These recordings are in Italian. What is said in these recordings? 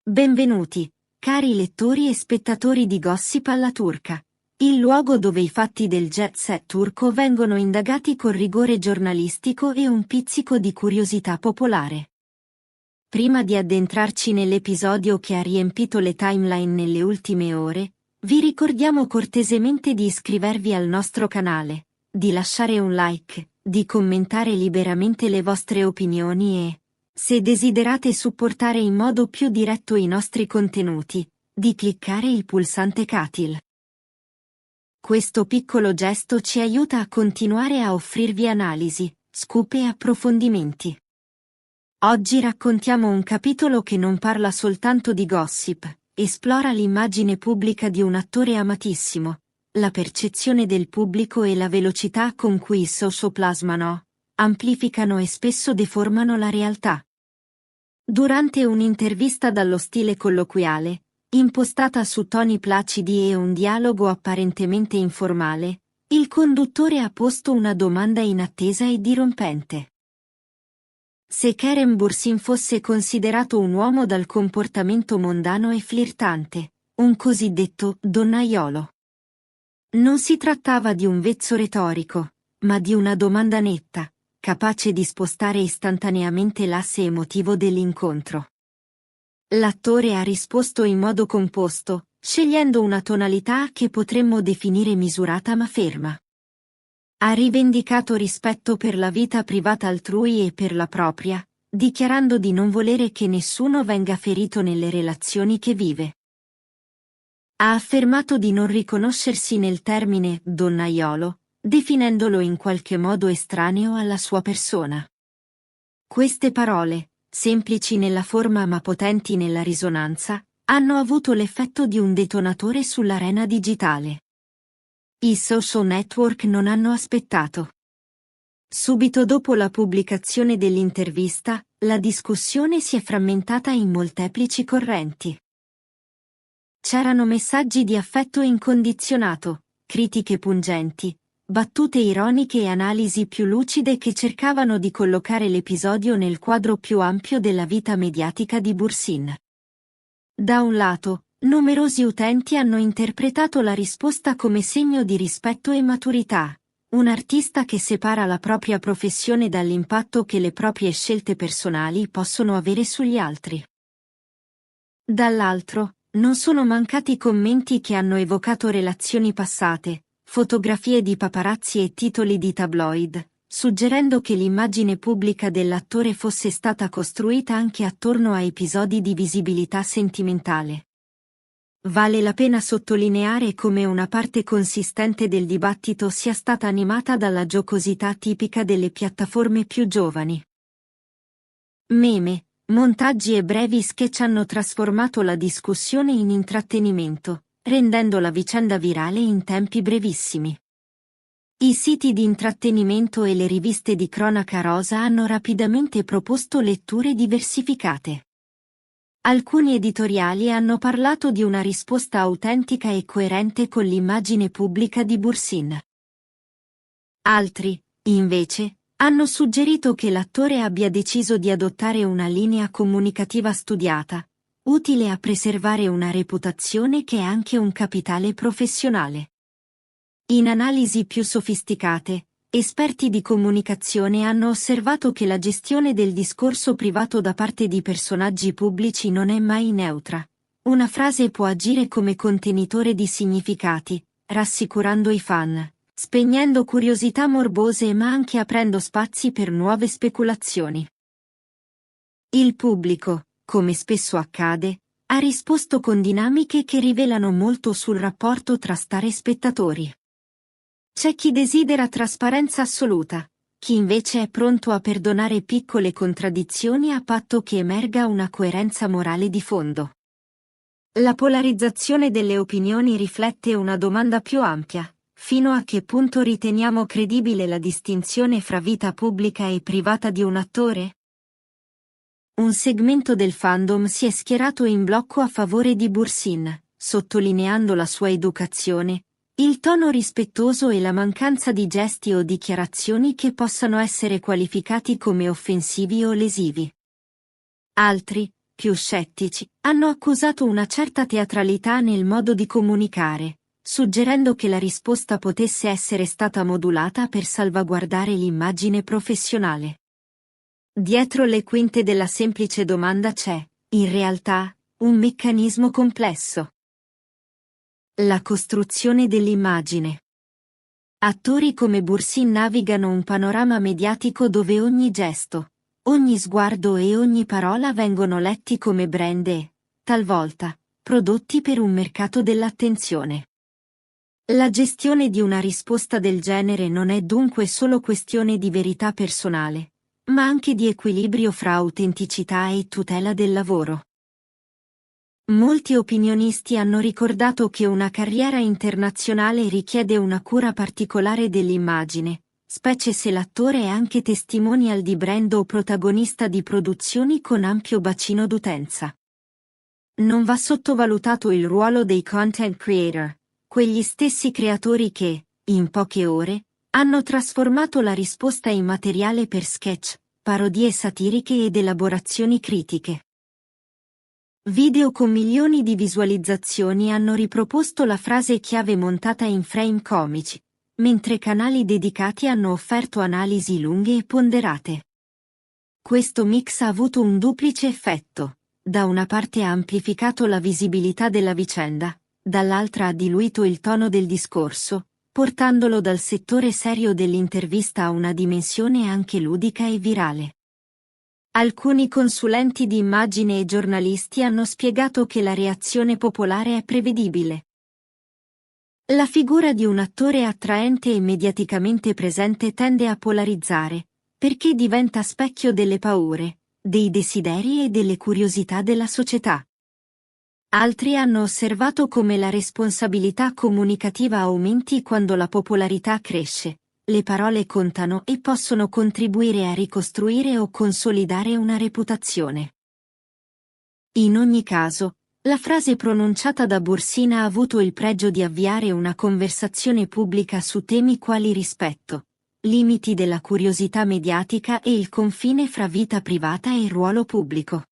Benvenuti, cari lettori e spettatori di Gossip alla turca, il luogo dove i fatti del jet set turco vengono indagati con rigore giornalistico e un pizzico di curiosità popolare. Prima di addentrarci nell'episodio che ha riempito le timeline nelle ultime ore, vi ricordiamo cortesemente di iscrivervi al nostro canale, di lasciare un like, di commentare liberamente le vostre opinioni e, se desiderate supportare in modo più diretto i nostri contenuti, di cliccare il pulsante Katil. Questo piccolo gesto ci aiuta a continuare a offrirvi analisi, scoop e approfondimenti. Oggi raccontiamo un capitolo che non parla soltanto di gossip, esplora l'immagine pubblica di un attore amatissimo, la percezione del pubblico e la velocità con cui i social plasmano, amplificano e spesso deformano la realtà. Durante un'intervista dallo stile colloquiale, impostata su toni placidi e un dialogo apparentemente informale, il conduttore ha posto una domanda inattesa e dirompente. Se Kerem Bürsin fosse considerato un uomo dal comportamento mondano e flirtante, un cosiddetto donnaiolo. Non si trattava di un vezzo retorico, ma di una domanda netta, capace di spostare istantaneamente l'asse emotivo dell'incontro. L'attore ha risposto in modo composto, scegliendo una tonalità che potremmo definire misurata ma ferma. Ha rivendicato rispetto per la vita privata altrui e per la propria, dichiarando di non volere che nessuno venga ferito nelle relazioni che vive. Ha affermato di non riconoscersi nel termine donnaiolo, definendolo in qualche modo estraneo alla sua persona. Queste parole, semplici nella forma ma potenti nella risonanza, hanno avuto l'effetto di un detonatore sull'arena digitale. I social network non hanno aspettato. Subito dopo la pubblicazione dell'intervista, la discussione si è frammentata in molteplici correnti. C'erano messaggi di affetto incondizionato, critiche pungenti, battute ironiche e analisi più lucide che cercavano di collocare l'episodio nel quadro più ampio della vita mediatica di Bürsin. Da un lato, numerosi utenti hanno interpretato la risposta come segno di rispetto e maturità, un artista che separa la propria professione dall'impatto che le proprie scelte personali possono avere sugli altri. Dall'altro, non sono mancati commenti che hanno evocato relazioni passate, fotografie di paparazzi e titoli di tabloid, suggerendo che l'immagine pubblica dell'attore fosse stata costruita anche attorno a episodi di visibilità sentimentale. Vale la pena sottolineare come una parte consistente del dibattito sia stata animata dalla giocosità tipica delle piattaforme più giovani. Meme, montaggi e brevi sketch hanno trasformato la discussione in intrattenimento, rendendo la vicenda virale in tempi brevissimi. I siti di intrattenimento e le riviste di cronaca rosa hanno rapidamente proposto letture diversificate. Alcuni editoriali hanno parlato di una risposta autentica e coerente con l'immagine pubblica di Bürsin. Altri, invece, hanno suggerito che l'attore abbia deciso di adottare una linea comunicativa studiata, utile a preservare una reputazione che è anche un capitale professionale. In analisi più sofisticate, esperti di comunicazione hanno osservato che la gestione del discorso privato da parte di personaggi pubblici non è mai neutra. Una frase può agire come contenitore di significati, rassicurando i fan, spegnendo curiosità morbose ma anche aprendo spazi per nuove speculazioni. Il pubblico, come spesso accade, ha risposto con dinamiche che rivelano molto sul rapporto tra star e spettatori. C'è chi desidera trasparenza assoluta, chi invece è pronto a perdonare piccole contraddizioni a patto che emerga una coerenza morale di fondo. La polarizzazione delle opinioni riflette una domanda più ampia: fino a che punto riteniamo credibile la distinzione fra vita pubblica e privata di un attore? Un segmento del fandom si è schierato in blocco a favore di Bürsin, sottolineando la sua educazione, il tono rispettoso e la mancanza di gesti o dichiarazioni che possano essere qualificati come offensivi o lesivi. Altri, più scettici, hanno accusato una certa teatralità nel modo di comunicare, suggerendo che la risposta potesse essere stata modulata per salvaguardare l'immagine professionale. Dietro le quinte della semplice domanda c'è, in realtà, un meccanismo complesso. La costruzione dell'immagine. Attori come Bursin navigano un panorama mediatico dove ogni gesto, ogni sguardo e ogni parola vengono letti come brand e, talvolta, prodotti per un mercato dell'attenzione. La gestione di una risposta del genere non è dunque solo questione di verità personale, ma anche di equilibrio fra autenticità e tutela del lavoro. Molti opinionisti hanno ricordato che una carriera internazionale richiede una cura particolare dell'immagine, specie se l'attore è anche testimonial di brand o protagonista di produzioni con ampio bacino d'utenza. Non va sottovalutato il ruolo dei content creator, quegli stessi creatori che, in poche ore, hanno trasformato la risposta in materiale per sketch, parodie satiriche ed elaborazioni critiche. Video con milioni di visualizzazioni hanno riproposto la frase chiave montata in frame comici, mentre canali dedicati hanno offerto analisi lunghe e ponderate. Questo mix ha avuto un duplice effetto: da una parte ha amplificato la visibilità della vicenda, dall'altra ha diluito il tono del discorso, portandolo dal settore serio dell'intervista a una dimensione anche ludica e virale. Alcuni consulenti di immagine e giornalisti hanno spiegato che la reazione popolare è prevedibile. La figura di un attore attraente e mediaticamente presente tende a polarizzare, perché diventa specchio delle paure, dei desideri e delle curiosità della società. Altri hanno osservato come la responsabilità comunicativa aumenti quando la popolarità cresce. Le parole contano e possono contribuire a ricostruire o consolidare una reputazione. In ogni caso, la frase pronunciata da Bursin ha avuto il pregio di avviare una conversazione pubblica su temi quali rispetto, limiti della curiosità mediatica e il confine fra vita privata e ruolo pubblico.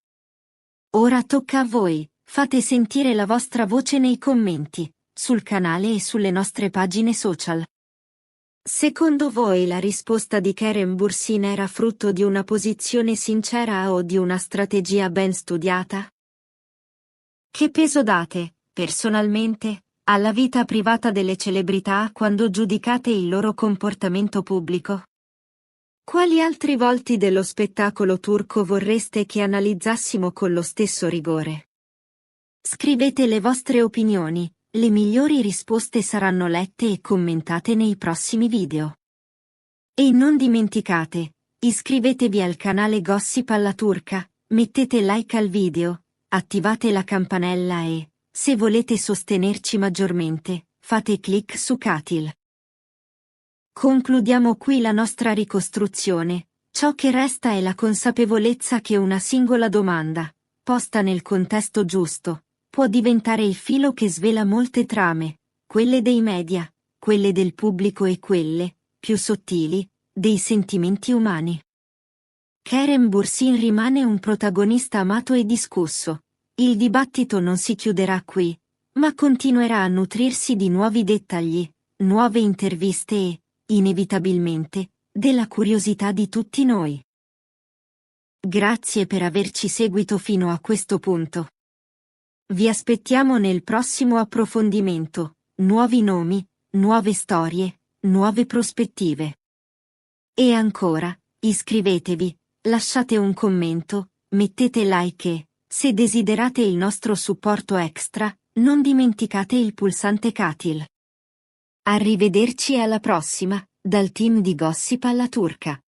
Ora tocca a voi, fate sentire la vostra voce nei commenti, sul canale e sulle nostre pagine social. Secondo voi la risposta di Keren Bursin era frutto di una posizione sincera o di una strategia ben studiata? Che peso date, personalmente, alla vita privata delle celebrità quando giudicate il loro comportamento pubblico? Quali altri volti dello spettacolo turco vorreste che analizzassimo con lo stesso rigore? Scrivete le vostre opinioni. Le migliori risposte saranno lette e commentate nei prossimi video. E non dimenticate, iscrivetevi al canale Gossip alla Turca, mettete like al video, attivate la campanella e, se volete sostenerci maggiormente, fate clic su Katil. Concludiamo qui la nostra ricostruzione. Ciò che resta è la consapevolezza che una singola domanda, posta nel contesto giusto, può diventare il filo che svela molte trame, quelle dei media, quelle del pubblico e quelle, più sottili, dei sentimenti umani. Keren Bursin rimane un protagonista amato e discusso. Il dibattito non si chiuderà qui, ma continuerà a nutrirsi di nuovi dettagli, nuove interviste e, inevitabilmente, della curiosità di tutti noi. Grazie per averci seguito fino a questo punto. Vi aspettiamo nel prossimo approfondimento, nuovi nomi, nuove storie, nuove prospettive. E ancora, iscrivetevi, lasciate un commento, mettete like e, se desiderate il nostro supporto extra, non dimenticate il pulsante Katil. Arrivederci alla prossima, dal team di Gossip alla Turca.